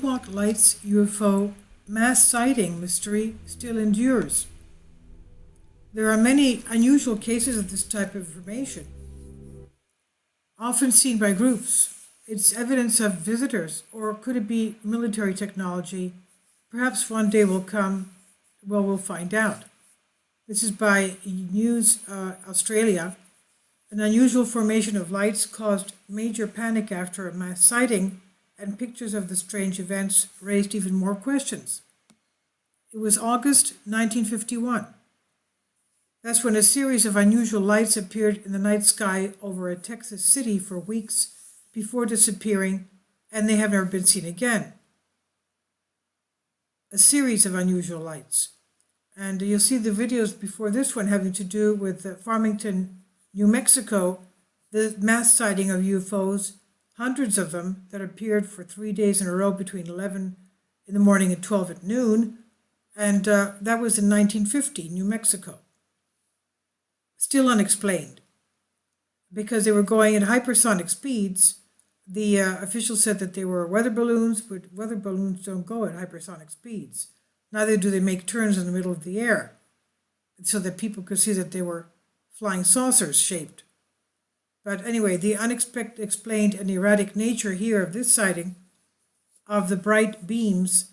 Lubbock Lights UFO mass sighting mystery still endures. There are many unusual cases of this type of information, often seen by groups. It's evidence of visitors, or could it be military technology? Perhaps one day will come, well, we'll find out. This is by News Australia. An unusual formation of lights caused major panic after a mass sighting, and pictures of the strange events raised even more questions. It was August 1951. That's when a series of unusual lights appeared in the night sky over a Texas city for weeks before disappearing, and they have never been seen again. A series of unusual lights. And you'll see the videos before this one having to do with Farmington, New Mexico, the mass sighting of UFOs, hundreds of them that appeared for 3 days in a row between 11 in the morning and 12 at noon. And that was in 1950, New Mexico. Still unexplained, because they were going at hypersonic speeds. The officials said that they were weather balloons, but weather balloons don't go at hypersonic speeds. Neither do they make turns in the middle of the air, so that people could see that they were flying saucers shaped. But anyway, the unexpected, explained, and erratic nature here of this sighting of the bright beams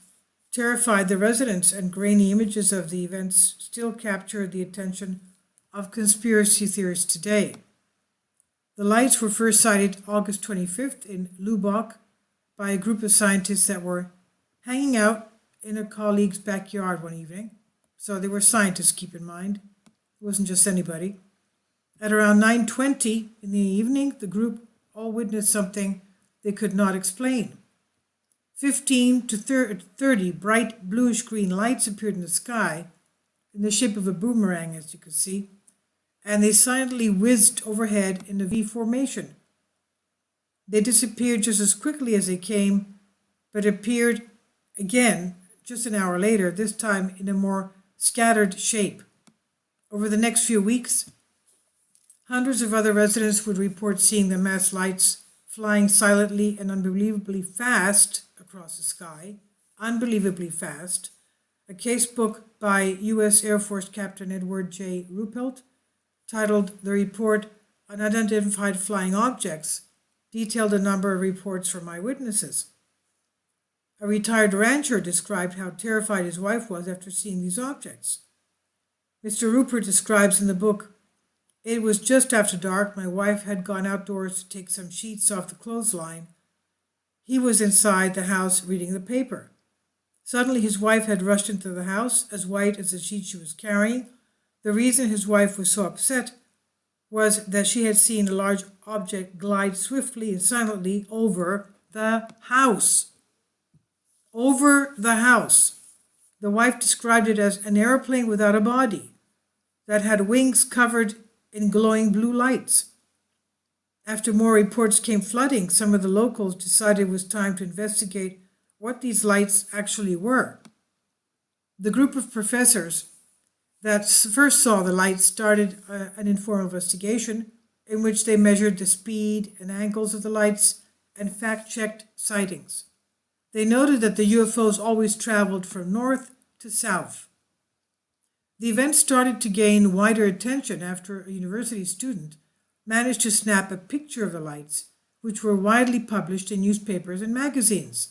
terrified the residents, and grainy images of the events still capture the attention of conspiracy theorists today. The lights were first sighted August 25th in Lubbock by a group of scientists that were hanging out in a colleague's backyard one evening. So they were scientists, keep in mind. It wasn't just anybody. At around 9:20 in the evening, the group all witnessed something they could not explain. 15 to 30 bright bluish-green lights appeared in the sky in the shape of a boomerang, as you can see, and they silently whizzed overhead in a V formation. They disappeared just as quickly as they came, but appeared again just an hour later, this time in a more scattered shape. Over the next few weeks, hundreds of other residents would report seeing the mass lights flying silently and unbelievably fast across the sky, unbelievably fast. A casebook by U.S. Air Force Captain Edward J. Ruppelt, titled The Report on Unidentified Flying Objects, detailed a number of reports from eyewitnesses. A retired rancher described how terrified his wife was after seeing these objects. Mr. Rupert describes in the book, "It was just after dark. My wife had gone outdoors to take some sheets off the clothesline. He was inside the house reading the paper. Suddenly his wife had rushed into the house, as white as the sheet she was carrying. The reason his wife was so upset was that she had seen a large object glide swiftly and silently over the house. Over the house. The wife described it as an airplane without a body that had wings covered in glowing blue lights. After more reports came flooding, some of the locals decided it was time to investigate what these lights actually were. The group of professors that first saw the lights started an informal investigation in which they measured the speed and angles of the lights and fact-checked sightings. They noted that the UFOs always traveled from north to south. The event started to gain wider attention after a university student managed to snap a picture of the lights, which were widely published in newspapers and magazines.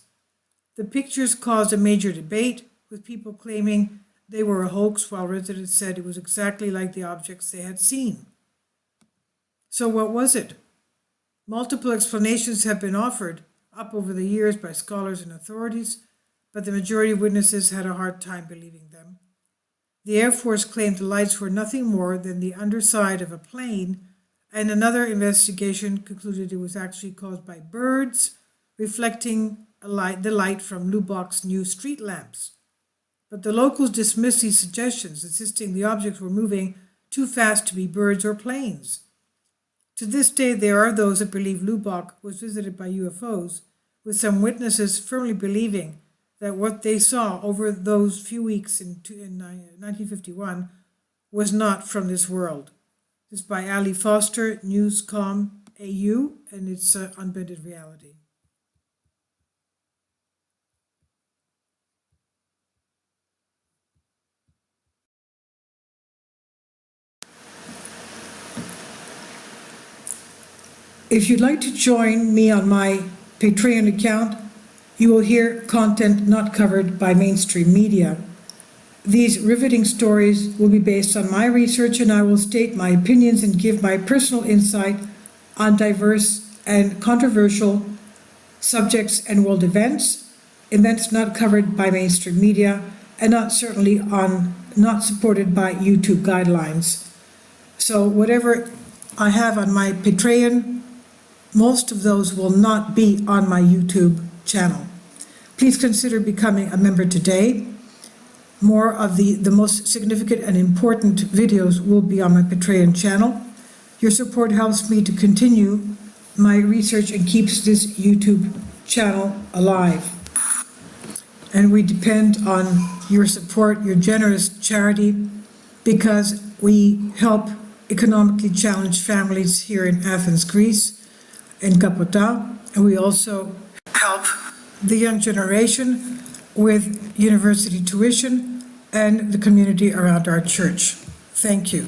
The pictures caused a major debate, with people claiming they were a hoax, while residents said it was exactly like the objects they had seen. So what was it? Multiple explanations have been offered up over the years by scholars and authorities, but the majority of witnesses had a hard time believing them. The Air Force claimed the lights were nothing more than the underside of a plane, and another investigation concluded it was actually caused by birds reflecting the light from Lubbock's new street lamps. But the locals dismissed these suggestions, insisting the objects were moving too fast to be birds or planes. To this day, there are those that believe Lubbock was visited by UFOs, with some witnesses firmly believing that what they saw over those few weeks in 1951 was not from this world. This is by Ali Foster, Newscom AU, and it's Unbended Reality. If you'd like to join me on my Patreon account, you will hear content not covered by mainstream media. These riveting stories will be based on my research, and I will state my opinions and give my personal insight on diverse and controversial subjects and world events not covered by mainstream media, and not supported by YouTube guidelines. So whatever I have on my Patreon, most of those will not be on my YouTube channel. Please consider becoming a member today. More of the most significant and important videos will be on my Patreon channel. Your support helps me to continue my research and keeps this YouTube channel alive. And we depend on your support, your generous charity, because we help economically challenged families here in Athens, Greece, in Kapota, and we also help the young generation with university tuition and the community around our church. Thank you.